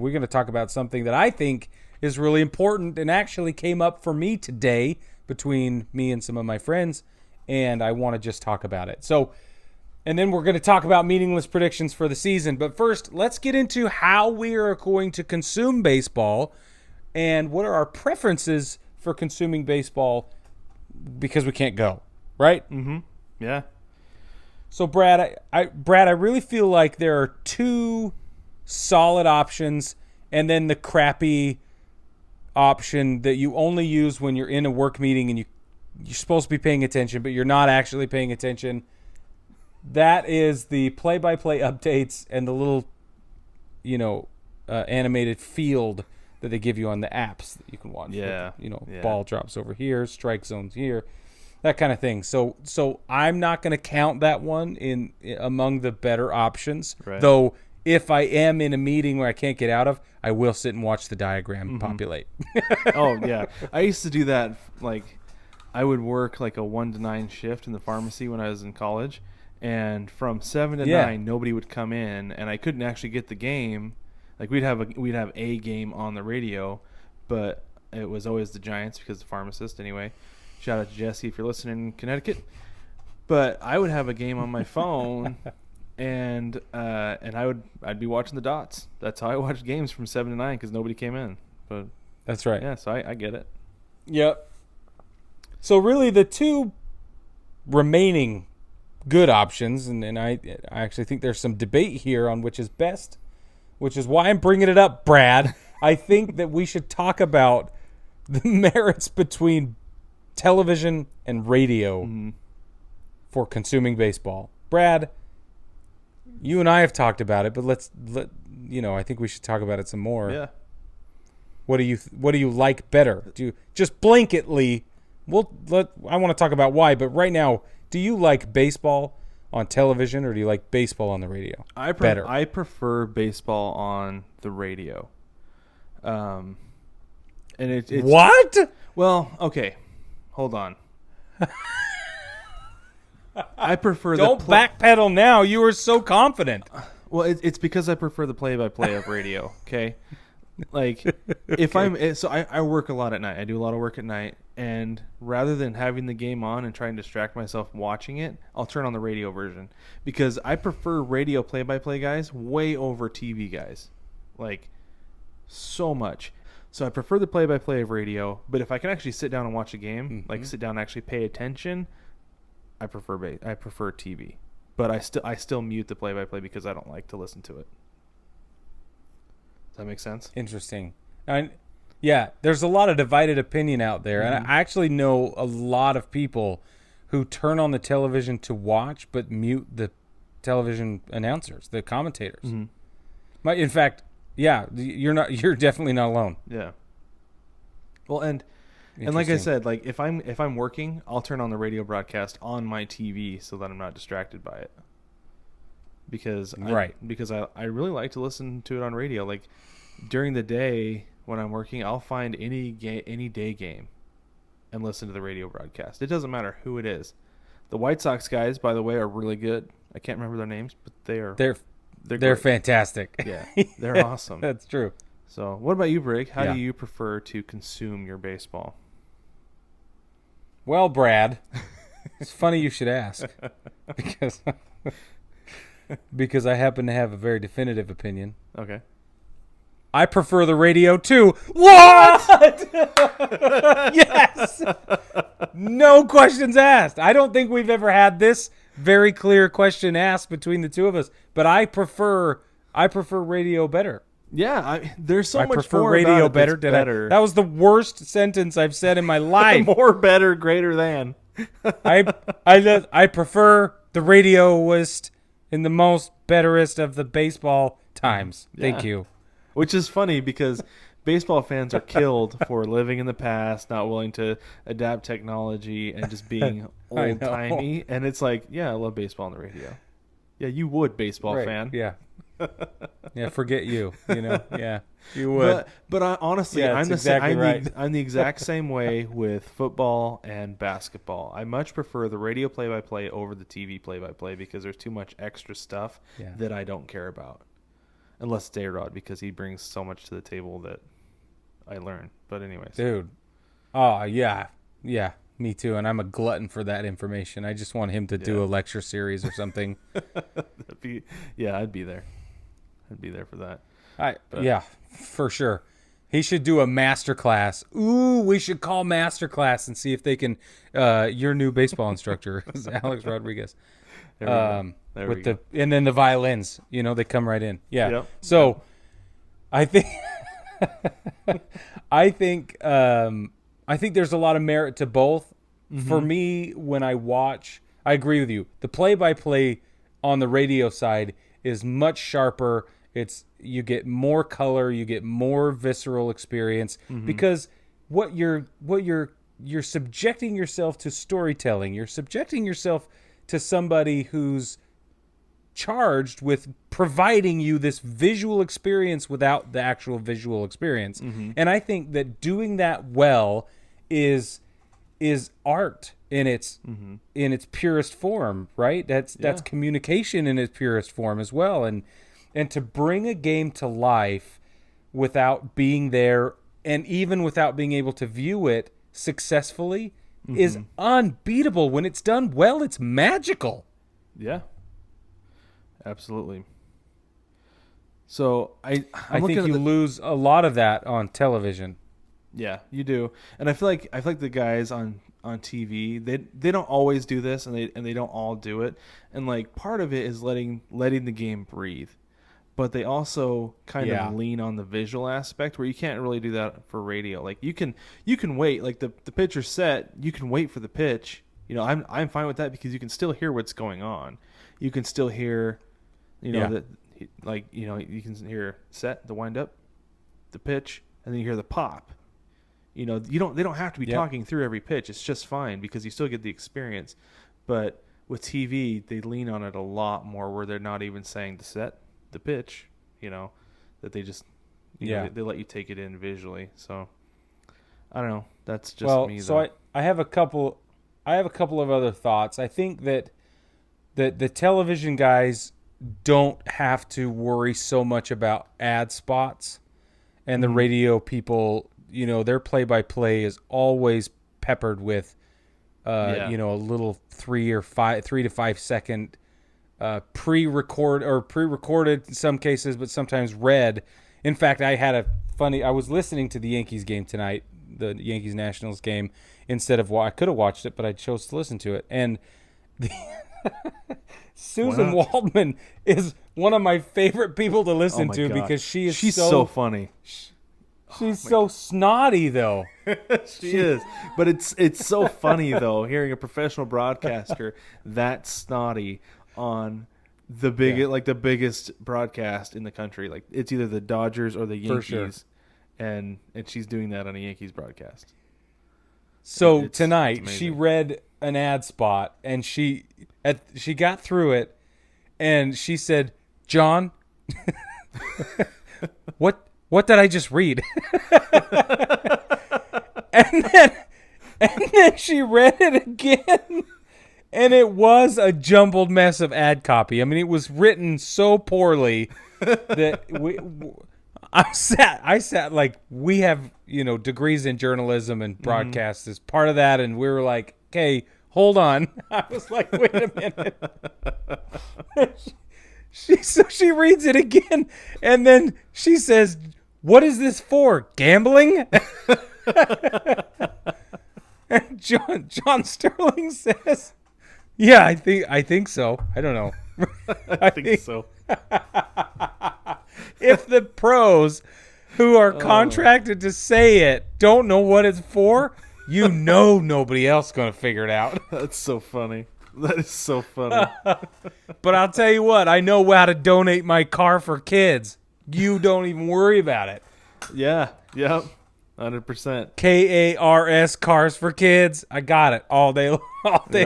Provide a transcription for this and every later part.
We're going to talk about something that I think is really important and actually came up for me today between me and some of my friends, and I want to just talk about it. So, and then we're going to talk about meaningless predictions for the season. But first, let's get into how we are going to consume baseball and what are our preferences for consuming baseball because we can't go, right? Mm-hmm. Yeah. So, Brad, I really feel like there are two solid options and then the crappy option that you only use when you're in a work meeting and you're supposed to be paying attention, but you're not actually paying attention. That is the play-by-play updates and the little, animated field that they give you on the apps that you can watch. Yeah. Ball drops over here, strike zones here, that kind of thing. So I'm not going to count that one in among the better options. Right. Though if I am in a meeting where I can't get out of, I will sit and watch the diagram populate. Oh, yeah. I used to do that. Like, I would work like a 1 to 9 shift in the pharmacy when I was in college. And from 7 to 9, nobody would come in, and I couldn't actually get the game. Like, we'd have a game on the radio, but it was always the Giants because the pharmacist anyway. Shout out to Jesse if you're listening in Connecticut. But I would have a game on my phone, and I'd be watching the dots. That's how I watched games from 7 to 9 because nobody came in. But that's right. Yeah, so I get it. Yep. So really, the two remaining good options, and I actually think there's some debate here on which is best, which is why I'm bringing it up, Brad. I think that we should talk about the merits between television and radio for consuming baseball. Brad, you and I have talked about it, but I think we should talk about it some more. Yeah. What do you like better? Do you just blanketly? I want to talk about why, but right now, do you like baseball on television or do you like baseball on the radio? Better. I prefer baseball on the radio. And it's what? Well, okay, hold on. I prefer. Don't backpedal now. You were so confident. Well, it's because I prefer the play-by-play of radio. Okay, like if I work a lot at night. I do a lot of work at night. And rather than having the game on and trying to distract myself watching it, I'll turn on the radio version. Because I prefer radio play-by-play guys way over TV guys. Like, so much. So I prefer the play-by-play of radio. But if I can actually sit down and watch a game, like sit down and actually pay attention, I prefer TV. But I still mute the play-by-play because I don't like to listen to it. Does that make sense? Interesting. Yeah, there's a lot of divided opinion out there. And I actually know a lot of people who turn on the television to watch but mute the television announcers, the commentators. In fact, yeah, you're definitely not alone. Yeah. Well, and like I said, like if I'm working, I'll turn on the radio broadcast on my TV so that I'm not distracted by it. Because I really like to listen to it on radio. Like during the day when I'm working, I'll find any day game and listen to the radio broadcast. It doesn't matter who it is. The White Sox guys, by the way, are really good. I can't remember their names, but they're fantastic. Yeah, they're awesome. That's true. So, what about you, Brig? How do you prefer to consume your baseball? Well, Brad, it's funny you should ask because I happen to have a very definitive opinion. Okay. I prefer the radio too. What? Yes. No questions asked. I don't think we've ever had this very clear question asked between the two of us, but I prefer radio better. Yeah, there's so much more. I prefer radio better. Better. That was the worst sentence I've said in my life. More, better, greater than. I prefer the radioist in the most betterest of the baseball times. Yeah. Thank you. Which is funny because baseball fans are killed for living in the past, not willing to adapt technology, and just being old-timey. And it's like, yeah, I love baseball on the radio. Yeah, you would, baseball fan. Yeah. Yeah, forget you. Yeah, you would. But honestly, I'm the exact same way with football and basketball. I much prefer the radio play-by-play over the TV play-by-play because there's too much extra stuff that I don't care about. unless it's A-Rod, because he brings so much to the table that I learn. But anyways, Dude. Oh, yeah. Yeah, me too. And I'm a glutton for that information. I just want him to do a lecture series or something. I'd be there. I'd be there for that. Yeah, for sure. He should do a master class. Ooh, we should call master class and see if they can. Your new baseball instructor is Alex Rodriguez. There we go. And then the violins. They come right in. Yeah. Yep. So, I think, I think there's a lot of merit to both. Mm-hmm. For me, when I watch, I agree with you. The play-by-play on the radio side is much sharper. You get more color, you get more visceral experience, because what you're subjecting yourself to storytelling. You're subjecting yourself to somebody who's charged with providing you this visual experience without the actual visual experience. Mm-hmm. And I think that doing that well is art in its purest form, right? That's communication in its purest form as well. And to bring a game to life without being there and even without being able to view it successfully is unbeatable. When it's done well, it's magical. Yeah, absolutely. So I think you lose a lot of that on television. Yeah, you do. And I feel like the guys on TV, they don't always do this, and they don't all do it. And like part of it is letting the game breathe. But they also kind of lean on the visual aspect, where you can't really do that for radio. Like you can wait, like the pitcher's set, you can wait for the pitch. I'm fine with that, because you can still hear what's going on. You can still hear, you can hear set, the wind up, the pitch, and then you hear the pop. They don't have to be talking through every pitch. It's just fine, because you still get the experience. But with TV, they lean on it a lot more, where they're not even saying the set, the pitch, that they just they let you take it in visually. So I don't know, that's just me. So I have a couple of other thoughts. I think that the television guys don't have to worry so much about ad spots, and the radio people, their play-by-play is always peppered with a little 3 to 5 second pre-recorded in some cases, but sometimes read. In fact, I was listening to the Yankees game tonight, the Yankees Nationals game, instead of I could have watched it, but I chose to listen to it. And Susan Waldman is one of my favorite people to listen to, because she's so funny. She's so snotty, though. She is. But it's so funny, though, hearing a professional broadcaster that snotty on the biggest broadcast in the country. Like, it's either the Dodgers or the Yankees. For sure. And she's doing that on a Yankees broadcast. So tonight she read an ad spot, and she got through it, and she said, "John, what did I just read?" and then she read it again. And it was a jumbled mess of ad copy. I mean, it was written so poorly that I sat like, we have, degrees in journalism and broadcast as part of that. And we were like, okay, hold on. I was like, wait a minute. She reads it again. And then she says, "What is this for? Gambling?" And John Sterling says, "Yeah, I think so. I don't know. I think so." If the pros who are contracted to say it don't know what it's for, nobody else is going to figure it out. That's so funny. That is so funny. But I'll tell you what, I know how to donate my car for kids. You don't even worry about it. Yeah. Yep. 100%. KARS, Cars for Kids. I got it all day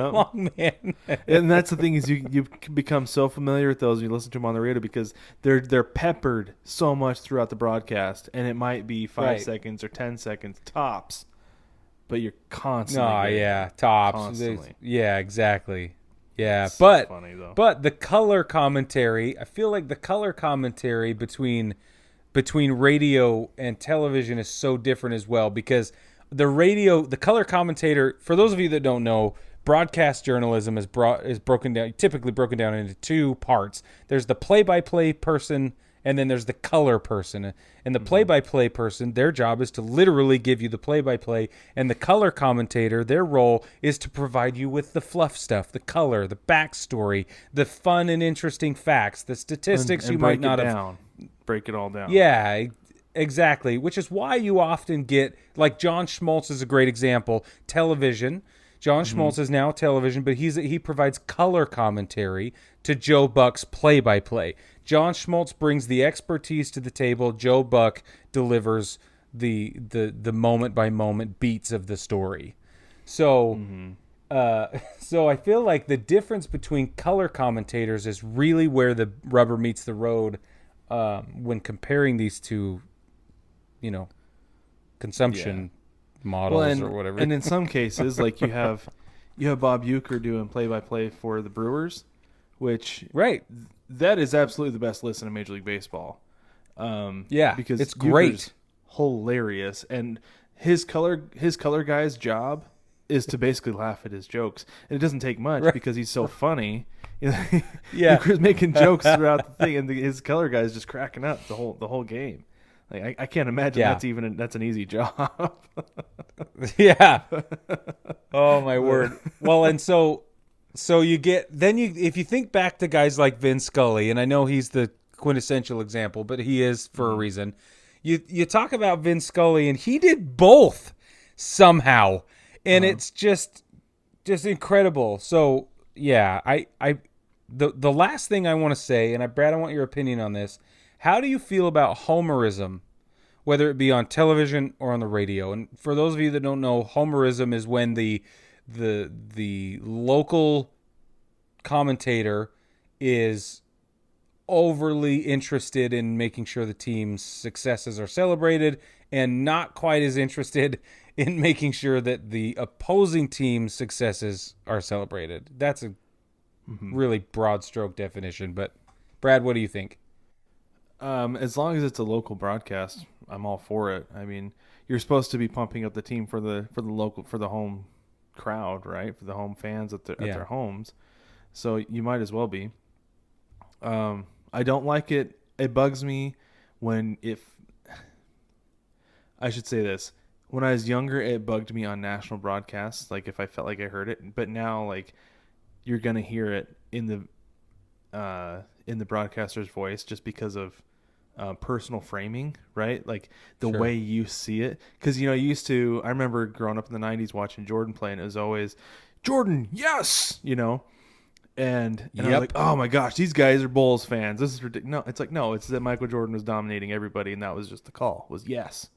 long, man. And that's the thing, is you become so familiar with those when you listen to them on the radio, because they're peppered so much throughout the broadcast, and it might be 5 seconds or 10 seconds tops, but you're constantly. Oh, yeah, tops. Constantly. Yeah, exactly. Yeah, It's so funny though. but the color commentary, I feel like the color commentary between radio and television is so different as well, because the color commentator, for those of you that don't know, broadcast journalism is typically broken down into two parts. There's the play-by-play person, and then there's the color person. And the play-by-play person, their job is to literally give you the play-by-play, and the color commentator, their role is to provide you with the fluff stuff, the color, the backstory, the fun and interesting facts, the statistics you might not have. Break it all down. Yeah, exactly. Which is why you often get, like, John Schmaltz is a great example. Television. John Schmaltz is now television, but he provides color commentary to Joe Buck's play-by-play. John Schmaltz brings the expertise to the table. Joe Buck delivers the moment-by-moment beats of the story. So, so I feel like the difference between color commentators is really where the rubber meets the road when comparing these two, consumption models or whatever. And in some cases, like you have Bob Uecker doing play-by-play for the Brewers, which that is absolutely the best listen in Major League Baseball. Because it's Uecker's great, hilarious, and his color guy's job is to basically laugh at his jokes, and it doesn't take much because he's so funny. Uecker's making jokes throughout the thing, and his color guy's just cracking up the whole game. Like I can't imagine that's an easy job. Yeah. Oh my word. Well, and so you get if you think back to guys like Vin Scully, and I know he's the quintessential example, but he is for a reason. You talk about Vin Scully, and he did both somehow, and it's just incredible. So yeah, the last thing I want to say, and Brad, I want your opinion on this. How do you feel about homerism, whether it be on television or on the radio? And for those of you that don't know, homerism is when the local commentator is overly interested in making sure the team's successes are celebrated and not quite as interested in making sure that the opposing team's successes are celebrated. That's a really broad stroke definition, but Brad, what do you think? As long as it's a local broadcast, I'm all for it. I mean, you're supposed to be pumping up the team for the home crowd, right? For the home fans at their homes. So you might as well be. I don't like it. It bugs me I should say this. When I was younger, it bugged me on national broadcasts, like if I felt like I heard it. But now, like, you're gonna hear it in the broadcaster's voice just because of personal framing, right? Like the way you see it. Because, I remember growing up in the 90s watching Jordan play, and it was always, Jordan, yes! And I was like, oh my gosh, these guys are Bulls fans. This is ridiculous. No, it's that Michael Jordan was dominating everybody, and that was just the call, was yes,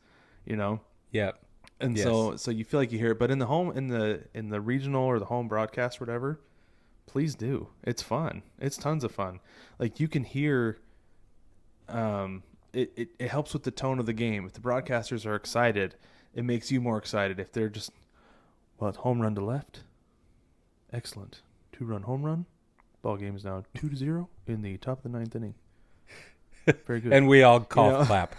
Yep. And so you feel like you hear it. But in the regional or the home broadcast or whatever, please do. It's fun. It's tons of fun. Like you can hear, it helps with the tone of the game. If the broadcasters are excited, it makes you more excited. If they're just, it's home run to left. Excellent. 2-run home run. Ball game is now 2-0 in the top of the 9th inning. Very good. And we all clap.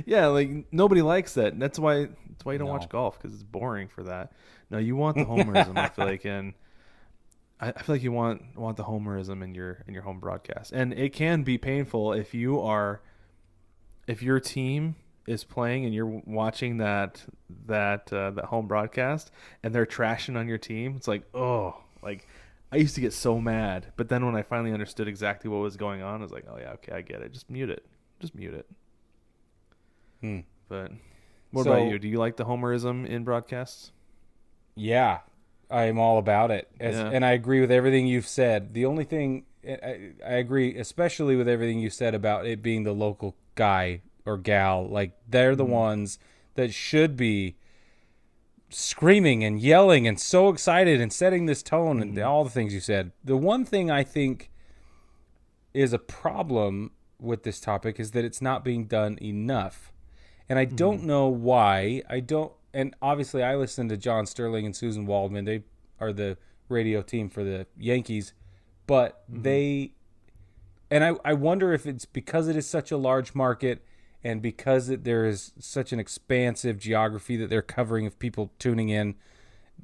yeah. Like nobody likes that. And that's why you don't watch golf, because it's boring for that. No, you want the homerism. I feel like, and I feel like you want the homerism in your home broadcast, and it can be painful if your team is playing and you're watching that home broadcast and they're trashing on your team. It's like, I used to get so mad, but then when I finally understood exactly what was going on, I was like, oh yeah, okay, I get it. Just mute it. But what about you? Do you like the homerism in broadcasts? Yeah, I'm all about it. And I agree with everything you've said. The only thing I agree, especially with everything you said about it being the local guy or gal, like they're the ones that should be screaming and yelling and so excited and setting this tone and all the things you said. The one thing I think is a problem with this topic is that it's not being done enough. And I don't know why. And obviously I listen to John Sterling and Susan Waldman. They are the radio team for the Yankees, but I wonder if it's because it is such a large market and because there is such an expansive geography that they're covering of people tuning in.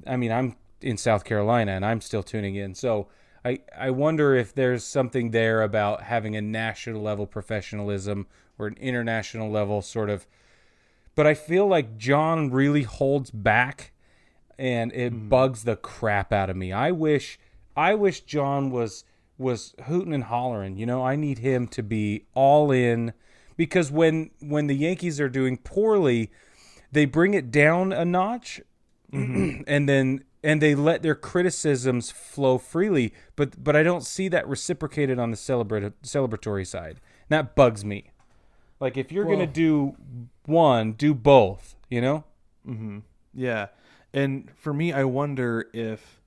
I mean, I'm in South Carolina and I'm still tuning in. So I wonder if there's something there about having a national level professionalism or an international level sort of. But I feel like John really holds back, and it bugs the crap out of me. I wish John was hooting and hollering. I need him to be all in, because when the Yankees are doing poorly, they bring it down a notch, and they let their criticisms flow freely. But I don't see that reciprocated on the celebratory side. And that bugs me. Like, if you're gonna do one, do both. Yeah. And for me, I wonder if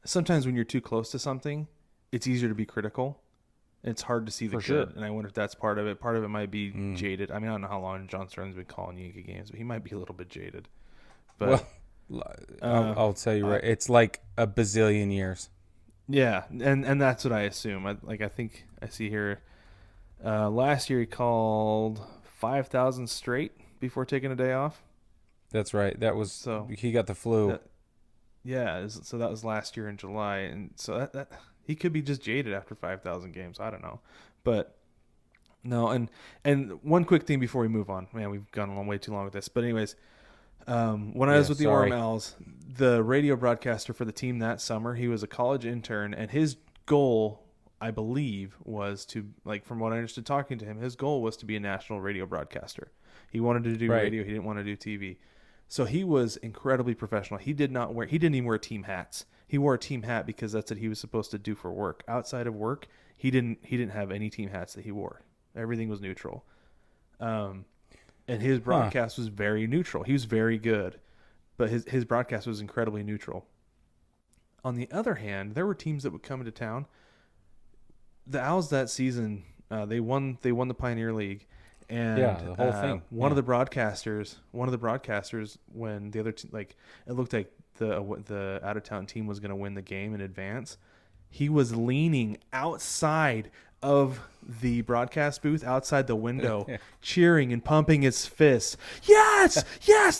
sometimes when you're too close to something, it's easier to be critical. It's hard to see the good. And I wonder if that's part of it. Part of it might be jaded. I mean, I don't know how long John Stern's been calling Yankee games, but he might be a little bit jaded. But I'll tell you right. It's like a bazillion years. Yeah, and that's what I assume. I think I see here. Last year he called 5,000 straight before taking a day off. That's right. That was he got the flu. So that was last year in July, and so that he could be just jaded after 5,000 games. I don't know, but no. And one quick thing before we move on, man, we've gone on way too long with this. But anyways, when I was with the Orem Owls, the radio broadcaster for the team that summer, he was a college intern, and his goal, I believe, was to, from what I understood talking to him, his goal was to be a national radio broadcaster. He wanted to do radio. He didn't want to do TV. So he was incredibly professional. He didn't even wear team hats. He wore a team hat because that's what he was supposed to do for work. Outside of work, he didn't have any team hats that he wore. Everything was neutral. And his broadcast was very neutral. He was very good, but his broadcast was incredibly neutral. On the other hand, there were teams that would come into town. The Owls that season, they won the Pioneer League, and the whole thing. One of the broadcasters, when the other it looked like the out of town team was going to win the game in advance, he was leaning outside of the broadcast booth, outside the window, cheering and pumping his fists. Yes,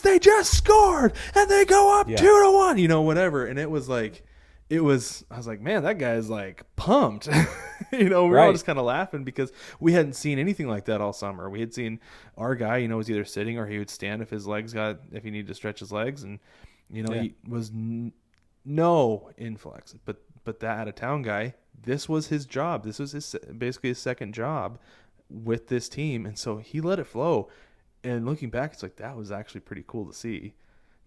they just scored, and they go up 2-1. Whatever, and it was like. I was like, man, that guy's pumped. We were all just kind of laughing because we hadn't seen anything like that all summer. We had seen our guy, was either sitting or he would stand if if he needed to stretch his legs, and he was no influx. But that out of town guy, this was his job. This was basically his second job with this team, and so he let it flow. And looking back, it's like that was actually pretty cool to see.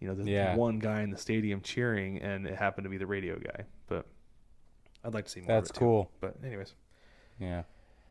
The one guy in the stadium cheering, and it happened to be the radio guy. But I'd like to see more. That's of it cool. Too. But anyways, yeah.